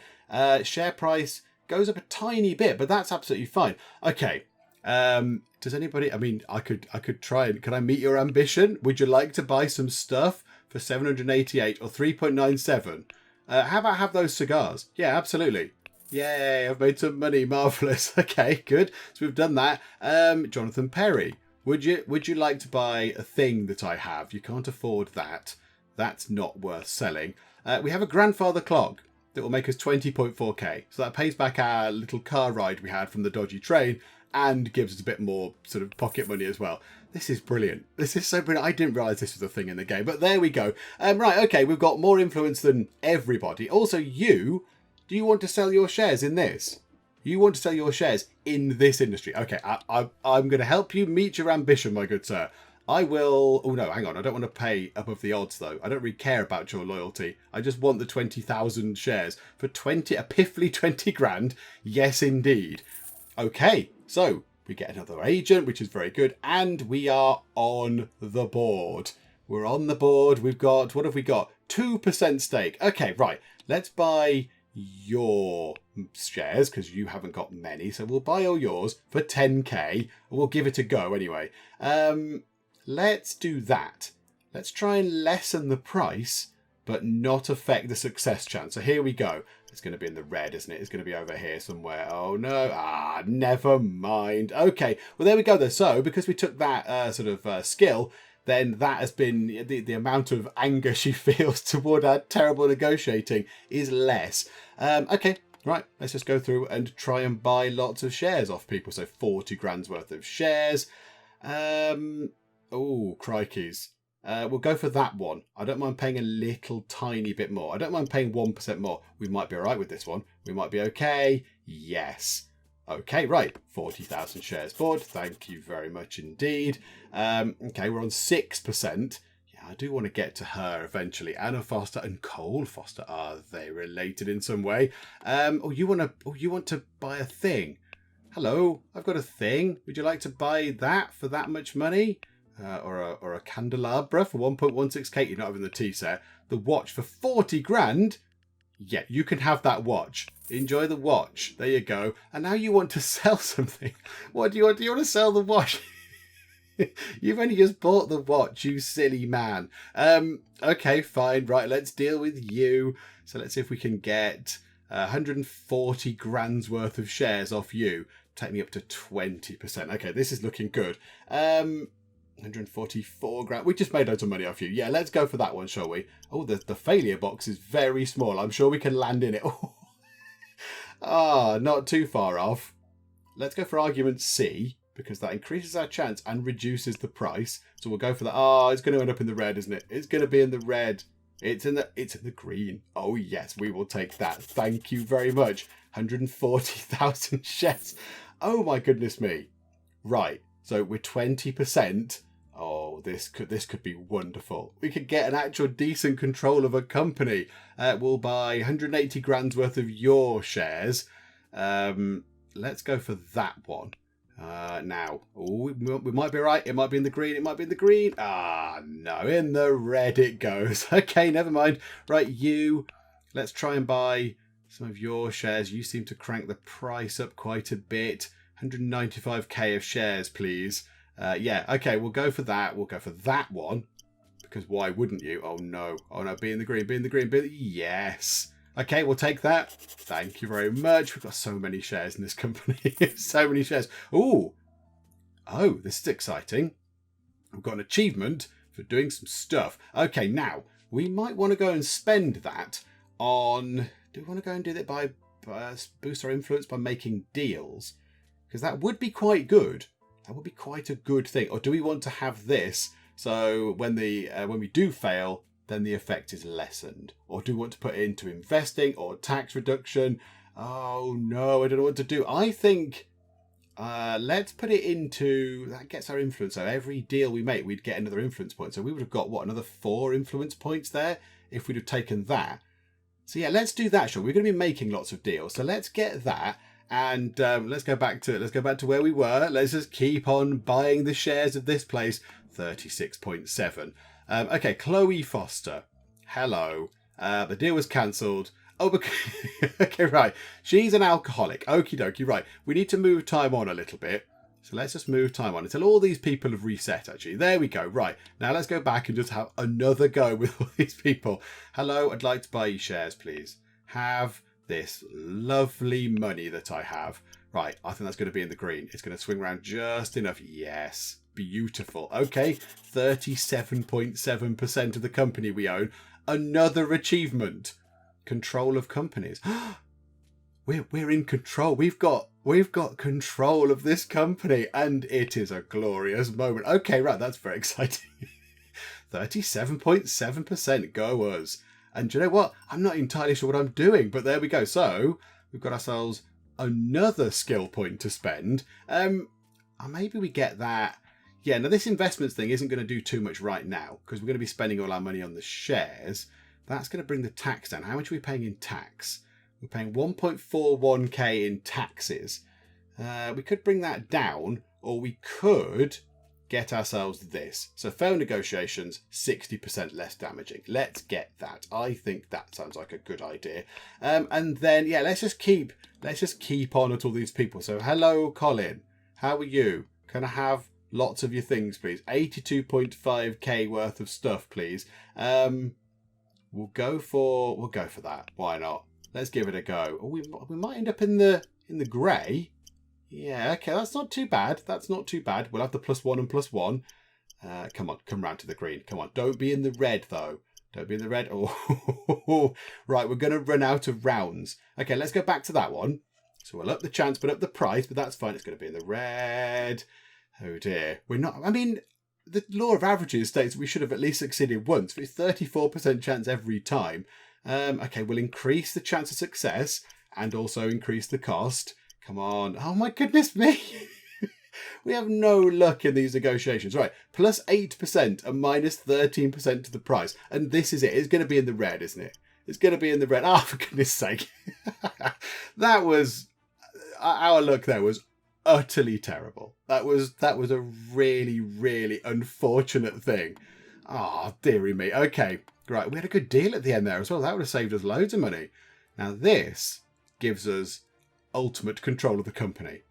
Share price goes up a tiny bit, but that's absolutely fine. Okay. Does anybody... I mean, I could try and... Can I meet your ambition? Would you like to buy some stuff for 788 or 3.97? How about have those cigars? Yeah, absolutely. Yay, I've made some money. Marvellous. Okay, good. So we've done that. Jonathan Perry. Would you like to buy a thing that I have? You can't afford that. That's not worth selling. We have a grandfather clock that will make us 20.4k. So that pays back our little car ride we had from the dodgy train and gives us a bit more sort of pocket money as well. This is brilliant. This is so brilliant. I didn't realise this was a thing in the game, but there we go. Right, okay, we've got more influence than everybody. Also, do you want to sell your shares in this? You want to sell your shares in this industry. Okay, I'm going to help you meet your ambition, my good sir. I will... Oh, no, hang on. I don't want to pay above the odds, though. I don't really care about your loyalty. I just want the 20,000 shares for a piffly 20 grand. Yes, indeed. Okay, so we get another agent, which is very good. And we are on the board. We're on the board. We've got... What have we got? 2% stake. Okay, right. Let's buy your shares because you haven't got many. So we'll buy all yours for 10k. We'll give it a go anyway. Let's do that. Let's try and lessen the price, but not affect the success chance. So here we go. It's going to be in the red, isn't it? It's going to be over here somewhere. Oh, no. Never mind. Okay. Well, there we go, though. So because we took that skill, then that has been the amount of anger she feels toward our terrible negotiating is less. Okay. Right. Let's just go through and try and buy lots of shares off people. So 40 grand's worth of shares. Oh, crikeys. We'll go for that one. I don't mind paying a little tiny bit more. I don't mind paying 1% more. We might be all right with this one. We might be okay. Yes. Okay, right. 40,000 shares bought. Thank you very much indeed. Okay, we're on 6%. Yeah, I do want to get to her eventually. Anna Foster and Cole Foster. Are they related in some way? You want to buy a thing? Hello, I've got a thing. Would you like to buy that for that much money? Or a candelabra for 1.16k? You're not having the tea set. The watch for 40 grand? Yeah, you can have that watch. Enjoy the watch. There you go. And now you want to sell something. What do you want? Do you want to sell the watch? You've only just bought the watch, you silly man. Okay, fine. Right, let's deal with you. So let's see if we can get 140 grand's worth of shares off you. Take me up to 20%. Okay, this is looking good. 144 grand. We just made loads of money off you. Yeah, let's go for that one, shall we? Oh, the failure box is very small. I'm sure we can land in it. Not too far off. Let's go for argument C, because that increases our chance and reduces the price. So we'll go for that. It's going to end up in the red, isn't it? It's going to be in the red. It's in the green. Oh, yes, we will take that. Thank you very much. 140,000 shares. Oh, my goodness me. Right. So we're 20%. Oh, this could be wonderful. We could get an actual decent control of a company. We'll buy 180 grand's worth of your shares. Let's go for that one. Now, we might be right. It might be in the green. It might be in the green. No, in the red it goes. Okay, never mind. Right, let's try and buy some of your shares. You seem to crank the price up quite a bit. 195k of shares, please. Yeah, okay, we'll go for that. We'll go for that one. Because why wouldn't you? Oh, no. Oh, no, be in the green, be in the green, yes. Okay, we'll take that. Thank you very much. We've got so many shares in this company. So many shares. Oh, this is exciting. We've got an achievement for doing some stuff. Okay, now, we might want to go and spend that on... Do we want to go and do that by boost our influence by making deals? Because that would be quite good. That would be quite a good thing. Or do we want to have this so when we do fail, then the effect is lessened? Or do we want to put it into investing or tax reduction? Oh no, I don't know what to do. I think let's put it into, that gets our influence. So every deal we make, we'd get another influence point. So we would have got, another 4 influence points there if we'd have taken that. So yeah, let's do that, sure. We're going to be making lots of deals. So let's get that. And let's go back to where we were. Let's just keep on buying the shares of this place. 36.7. Okay, Chloe Foster. Hello. The deal was cancelled. Oh, okay, right. She's an alcoholic. Okie dokie, right. We need to move time on a little bit. So let's just move time on until all these people have reset, actually. There we go. Right. Now let's go back and just have another go with all these people. Hello, I'd like to buy you shares, please. Have this lovely money that I have. Right, I think that's going to be in the green. It's going to swing around just enough. Yes, beautiful. Okay, 37.7% of the company we own. Another achievement. Control of companies. We're in control. We've got control of this company, and it is a glorious moment. Okay, right, that's very exciting. 37.7%. Go us. And do you know what? I'm not entirely sure what I'm doing, but there we go. So we've got ourselves another skill point to spend. Maybe we get that. Yeah, now this investments thing isn't going to do too much right now because we're going to be spending all our money on the shares. That's going to bring the tax down. How much are we paying in tax? We're paying 1.41k in taxes. We could bring that down, or we could get ourselves this. So failed negotiations, 60% less damaging. Let's get that. I think that sounds like a good idea. And then, yeah, let's just keep on at all these people. So hello, Colin. How are you? Can I have lots of your things, please? 82.5k worth of stuff, please. We'll go for that. Why not? Let's give it a go. Oh, we might end up in the grey. Yeah, okay, that's not too bad. That's not too bad. We'll have the +1 and +1. Come on, come round to the green. Come on, don't be in the red, though. Don't be in the red. Oh, right, we're going to run out of rounds. Okay, let's go back to that one. So we'll up the chance, but up the price, but that's fine. It's going to be in the red. Oh, dear. We're not... I mean, the law of averages states we should have at least succeeded once. It's 34% chance every time. Okay, we'll increase the chance of success and also increase the cost. Come on. Oh my goodness me. We have no luck in these negotiations. Right, plus 8% and minus 13% to the price. And this is it. It's going to be in the red, isn't it? It's going to be in the red. Oh, for goodness sake. That was... Our luck there was utterly terrible. That was a really, really unfortunate thing. Oh, dearie me. Okay, right. We had a good deal at the end there as well. That would have saved us loads of money. Now, this gives us ultimate control of the company.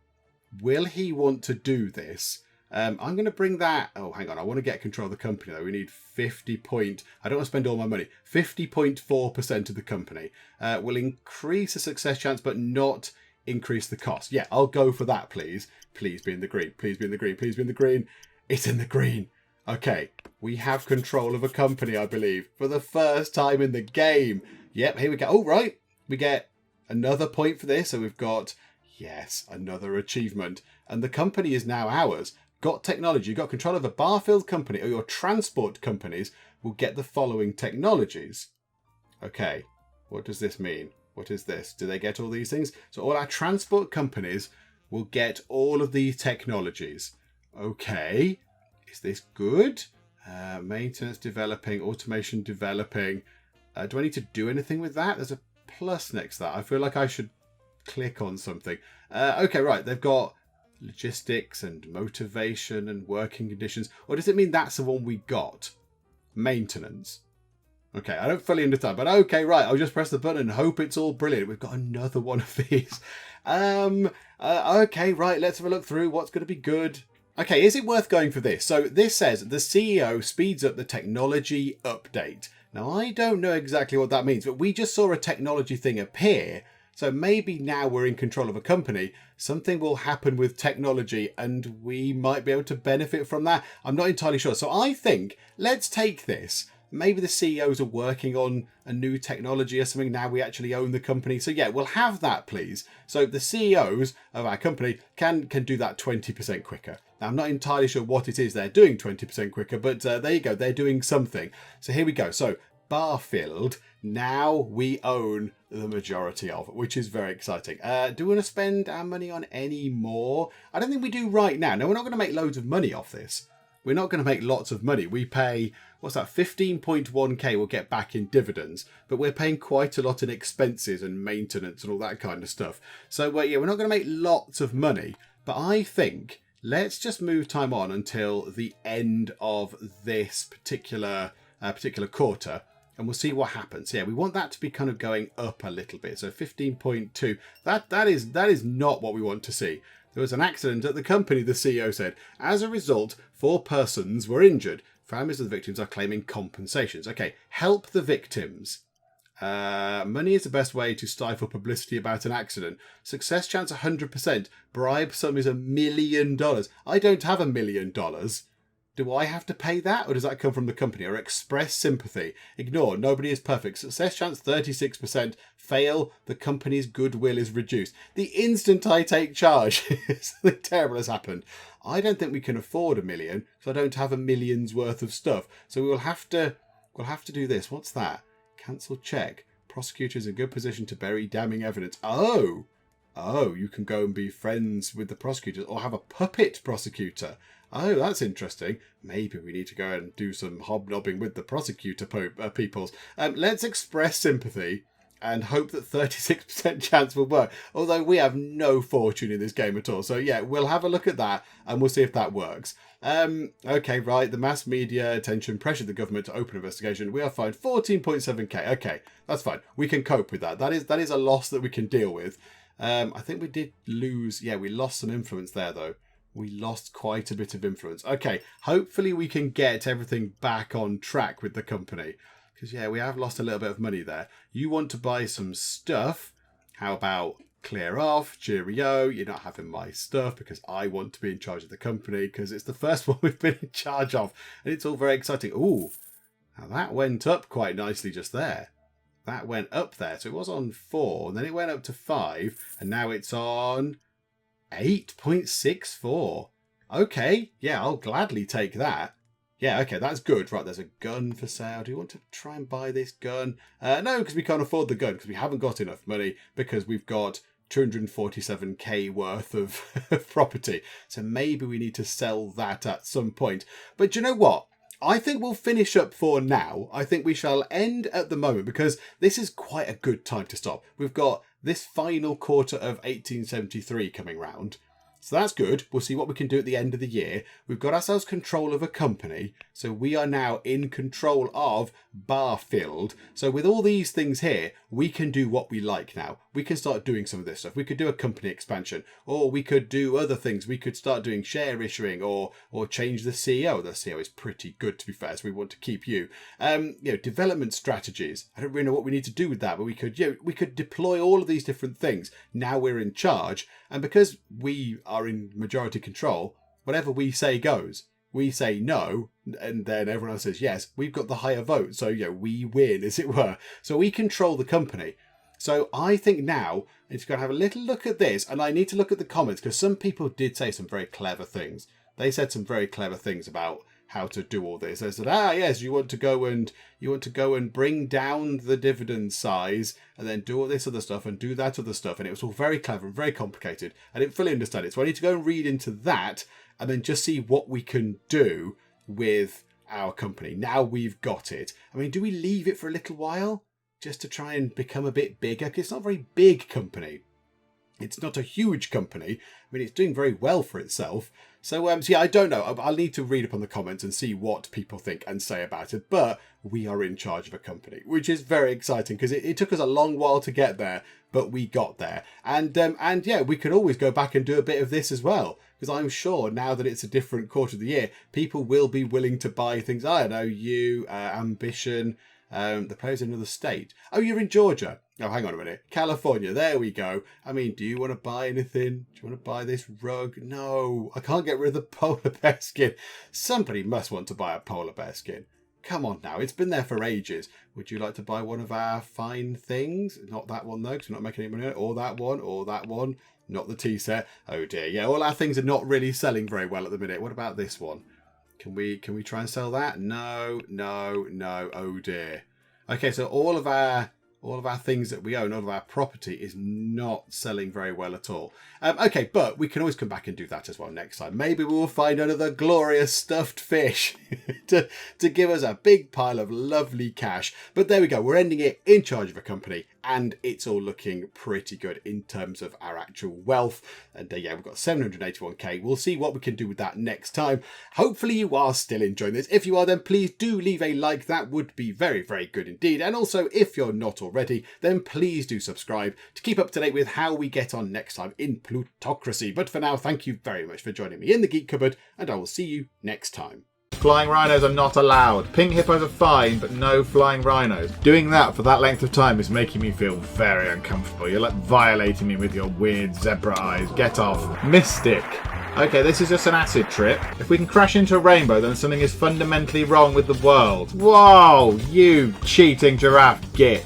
Will he want to do this? I'm going to bring that... Oh, hang on. I want to get control of the company, though. We need 50 point... I don't want to spend all my money. 50.4% of the company. Will increase the success chance, but not increase the cost. Yeah, I'll go for that, please. Please be in the green. Please be in the green. Please be in the green. It's in the green. Okay, we have control of a company, I believe, for the first time in the game. Yep, here we go. Oh, right. We get another point for this. So we've got... Yes, another achievement. And the company is now ours. Got technology, got control of a bar-filled company, or your transport companies will get the following technologies. Okay, what does this mean? What is this? Do they get all these things? So all our transport companies will get all of these technologies. Okay, is this good? Maintenance developing, automation developing. Do I need to do anything with that? There's a plus next to that. I feel like I should click on something. Okay, right. They've got logistics and motivation and working conditions. Or does it mean that's the one we got? Maintenance. Okay, I don't fully understand, but okay, right. I'll just press the button and hope it's all brilliant. We've got another one of these. Okay, right. Let's have a look through what's going to be good. Okay, is it worth going for this? So this says the CEO speeds up the technology update. Now, I don't know exactly what that means, but we just saw a technology thing appear. So maybe now we're in control of a company, something will happen with technology and we might be able to benefit from that. I'm not entirely sure. So I think let's take this. Maybe the CEOs are working on a new technology or something. Now we actually own the company. So yeah, we'll have that, please. So the CEOs of our company can do that 20% quicker. Now, I'm not entirely sure what it is they're doing 20% quicker, but there you go. They're doing something. So here we go. So bar-filled, now we own the majority of, which is very exciting. Do we want to spend our money on any more? I don't think we do right now. No, we're not going to make loads of money off this. We're not going to make lots of money. We pay, what's that, 15.1k we'll get back in dividends, but we're paying quite a lot in expenses and maintenance and all that kind of stuff. So yeah, we're not going to make lots of money, but I think let's just move time on until the end of this particular quarter. And we'll see what happens. Yeah, we want that to be kind of going up a little bit. So 15.2. That is not what we want to see. There was an accident at the company, the CEO said. As a result, 4 persons were injured. Families of the victims are claiming compensations. Okay, help the victims. Money is the best way to stifle publicity about an accident. Success chance 100%. Bribe sum is $1 million. I don't have $1 million. Do I have to pay that, or does that come from the company? Or express sympathy? Ignore. Nobody is perfect. Success chance 36%. Fail. The company's goodwill is reduced. The instant I take charge, something terrible has happened. I don't think we can afford $1 million, so I don't have $1 million's worth of stuff. So we'll have to do this. What's that? Cancel check. Prosecutor is in good position to bury damning evidence. Oh, you can go and be friends with the prosecutors or have a puppet prosecutor. Oh, that's interesting. Maybe we need to go and do some hobnobbing with the prosecutor peoples. Let's express sympathy and hope that 36% chance will work. Although we have no fortune in this game at all. So yeah, we'll have a look at that and we'll see if that works. Okay, right. The mass media attention pressured the government to open investigation. We are fined 14.7k. Okay, that's fine. We can cope with that. That is a loss that we can deal with. I think we did lose. Yeah, we lost some influence there though. We lost quite a bit of influence. Okay, hopefully we can get everything back on track with the company. Because, yeah, we have lost a little bit of money there. You want to buy some stuff. How about clear off? Cheerio. You're not having my stuff because I want to be in charge of the company because it's the first one we've been in charge of. And it's all very exciting. Ooh, now that went up quite nicely just there. That went up there. So it was on 4, and then it went up to 5, and now it's on 8.64. Okay, yeah, I'll gladly take that. Yeah, okay, that's good. Right, there's a gun for sale. Do you want to try and buy this gun? No, because we can't afford the gun, because we haven't got enough money, because we've got 247k worth of property. So maybe we need to sell that at some point. But do you know what? I think we'll finish up for now. I think we shall end at the moment because this is quite a good time to stop. We've got this final quarter of 1873 coming round. So that's good. We'll see what we can do at the end of the year. We've got ourselves control of a company. So we are now in control of Barfield. So with all these things here, we can do what we like now. We can start doing some of this stuff. We could do a company expansion, or we could do other things. We could start doing share issuing or change the CEO. The CEO is pretty good, to be fair, so we want to keep you. Development strategies. I don't really know what we need to do with that, but we could deploy all of these different things. Now we're in charge. And because we are in majority control, whatever we say goes. We say no, and then everyone else says yes. We've got the higher vote, so we win, as it were. So we control the company. So I think now it's going to have a little look at this, and I need to look at the comments because some people did say some very clever things. They said some very clever things about how to do all this. They said, yes, you want to go and bring down the dividend size and then do all this other stuff and do that other stuff. And it was all very clever and very complicated. I didn't fully understand it. So I need to go and read into that and then just see what we can do with our company. Now we've got it. I mean, do we leave it for a little while just to try and become a bit bigger? Because it's not a very big company. It's not a huge company. I mean, it's doing very well for itself. So I don't know. I'll need to read up on the comments and see what people think and say about it. But we are in charge of a company, which is very exciting because it took us a long while to get there, but we got there. And we can always go back and do a bit of this as well. Because I'm sure now that it's a different quarter of the year, people will be willing to buy things. I don't know, Ambition, the players in another state. Oh, you're in Georgia. Oh, hang on a minute. California. There we go. I mean, do you want to buy anything? Do you want to buy this rug? No, I can't get rid of the polar bear skin. Somebody must want to buy a polar bear skin. Come on now. It's been there for ages. Would you like to buy one of our fine things? Not that one, though, because we're not making any money on it. Or that one, or that one. Not the tea set. Oh, dear. Yeah, all our things are not really selling very well at the minute. What about this one? Can we try and sell that? No. Oh, dear. Okay, so all of our things that we own, all of our property is not selling very well at all. Okay, but we can always come back and do that as well next time. Maybe we will find another glorious stuffed fish to give us a big pile of lovely cash. But there we go. We're ending it in charge of a company, and it's all looking pretty good in terms of our actual wealth. And we've got 781k. We'll see what we can do with that next time. Hopefully you are still enjoying this. If you are, then please do leave a like. That would be very, very good indeed. And also, if you're not already, then please do subscribe to keep up to date with how we get on next time in Plutocracy. But for now, thank you very much for joining me in the Geek Cupboard, and I will see you next time. Flying rhinos are not allowed. Pink hippos are fine, but no flying rhinos. Doing that for that length of time is making me feel very uncomfortable. You're like violating me with your weird zebra eyes. Get off. Mystic. Okay, this is just an acid trip. If we can crash into a rainbow, then something is fundamentally wrong with the world. Whoa, you cheating giraffe git.